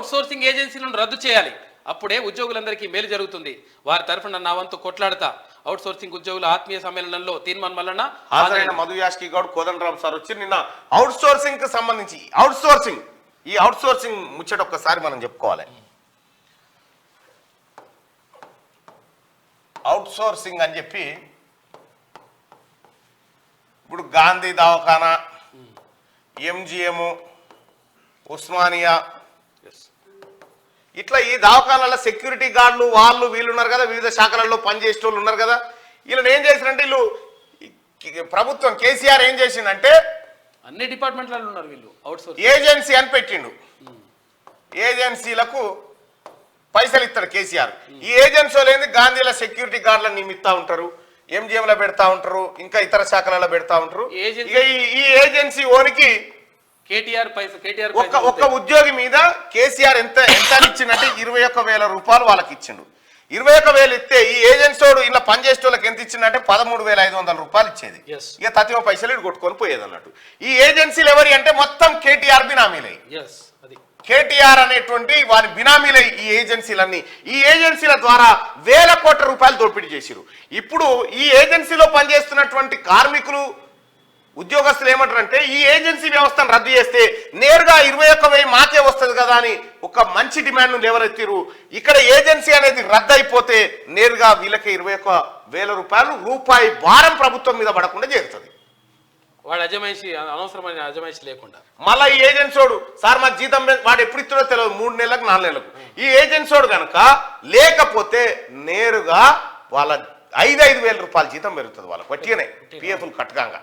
Out sourcing ఏజెన్సీలను రద్దు చేయాలి. అప్పుడే ఉద్యోగులందరికీ మేలు జరుగుతుంది. వారి తరఫున నా వంతు కొట్లాడతా. అవుట్ సోర్సింగ్ ఉద్యోగుల ఆత్మీయ సమ్మేళనంలో తీర్మాన్ మల్లన్న, హాజరైన మధు యాష్కి గౌడ్, కోదండరామ్ సార్ వచ్చి నిన్న అవుట్ సోర్సింగ్ కి సంబంధించి ఈ అవుట్ సోర్సింగ్ ముచ్చట ఒక్కసారి మనం చెప్పుకోవాలి. అవుట్ సోర్సింగ్ అని చెప్పి ఇప్పుడు గాంధీ దవాఖానా, ఎంజిఎం, ఉస్మానియా, ఇట్లా ఈ దవాఖానాల సెక్యూరిటీ గార్డులు వాళ్ళు వీళ్ళు ఉన్నారు కదా, వివిధ శాఖలలో పనిచేసే వాళ్ళు ఉన్నారు కదా. వీళ్ళని ఏం చేసినంటే వీళ్ళు ప్రభుత్వం కేసీఆర్ ఏం చేసిందంటే అన్ని డిపార్ట్మెంట్లలో ఉన్నారు వీళ్ళు. అవుట్ సోర్స్ ఏజెన్సీ అని పెట్టిండు. ఏజెన్సీలకు పైసలు ఇస్తాడు కేసీఆర్. ఈ ఏజెన్సీలో ఏంది గాంధీల సెక్యూరిటీ గార్డులను నియమిస్తా ఉంటారు, ఎంజిఎంలో పెడతా ఉంటారు, ఇంకా ఇతర శాఖలలో పెడతా ఉంటారు. ఇక ఈ ఏజెన్సీ ఓనికి కేటీఆర్ ఒక్క ఉద్యోగి మీద కేసీఆర్ ఎంత ఇచ్చిందంటే 21,000 రూపాయలు వాళ్ళకి ఇచ్చిండు. 21,000 ఇస్తే ఈ ఏజెన్సీడు ఇలా పనిచేసే వాళ్ళకి ఎంత ఇచ్చిందంటే 13,500 రూపాయలు ఇచ్చేది. ఇక తతిమ పైసలు ఇటు కొట్టుకొని పోయేది అన్నట్టు. ఈ ఏజెన్సీలు ఎవరి అంటే మొత్తం కేటీఆర్ బినామీలే. కేటీఆర్ అనేటువంటి వారి బినామీలే ఈ ఏజెన్సీలన్నీ. ఈ ఏజెన్సీల ద్వారా వేల కోట్ల రూపాయలు దోపిడీ చేసిరు. ఇప్పుడు ఈ ఏజెన్సీలో పనిచేస్తున్నటువంటి కార్మికులు, ఉద్యోగస్తులు ఏమంటారంటే ఈ ఏజెన్సీ వ్యవస్థను రద్దు చేస్తే నేరుగా 21,000 మాకే వస్తుంది కదా అని ఒక మంచి డిమాండ్ లేవనెత్తిరు. ఇక్కడ ఏజెన్సీ అనేది రద్దు అయిపోతే నేరుగా వీళ్ళకి 21,000 రూపాయలు భారం ప్రభుత్వం మీద పడకుండా చేరుతుంది. వాడు అజమాయిషి, అనవసరమైన అజమాయిషి లేకుండా. మళ్ళీ ఈ ఏజెన్సీడు సార్ మా జీతం వాడు ఎప్పుడు ఇస్తాడో తెలియదు, 3 నెలలకు 4 నెలలకు. ఈ ఏజెన్సీడు కనుక లేకపోతే నేరుగా వాళ్ళ 5,000 రూపాయల జీతం పెరుగుతుంది వాళ్ళకి వట్టిగానే, పిఎఫ్లు కట్టగా.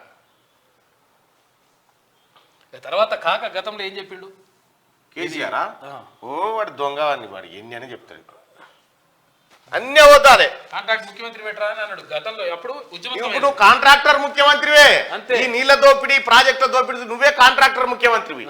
తర్వాత కాక గతంలో ఏం చెప్పిండు కేసీఆర్? వాడు దొంగ అని వాడు ఎన్ని అని చెప్తాడు. అన్నీ అవుతాదే. కాంట్రాక్ట్ ముఖ్యమంత్రి పెట్టరా అని అన్నాడు గతంలో. ఇప్పుడు కాంట్రాక్టర్ ముఖ్యమంత్రివే. ఈ నీళ్ల దోపిడీ, ప్రాజెక్టుల దోపిడీ నువ్వే కాంట్రాక్టర్ ముఖ్యమంత్రివి.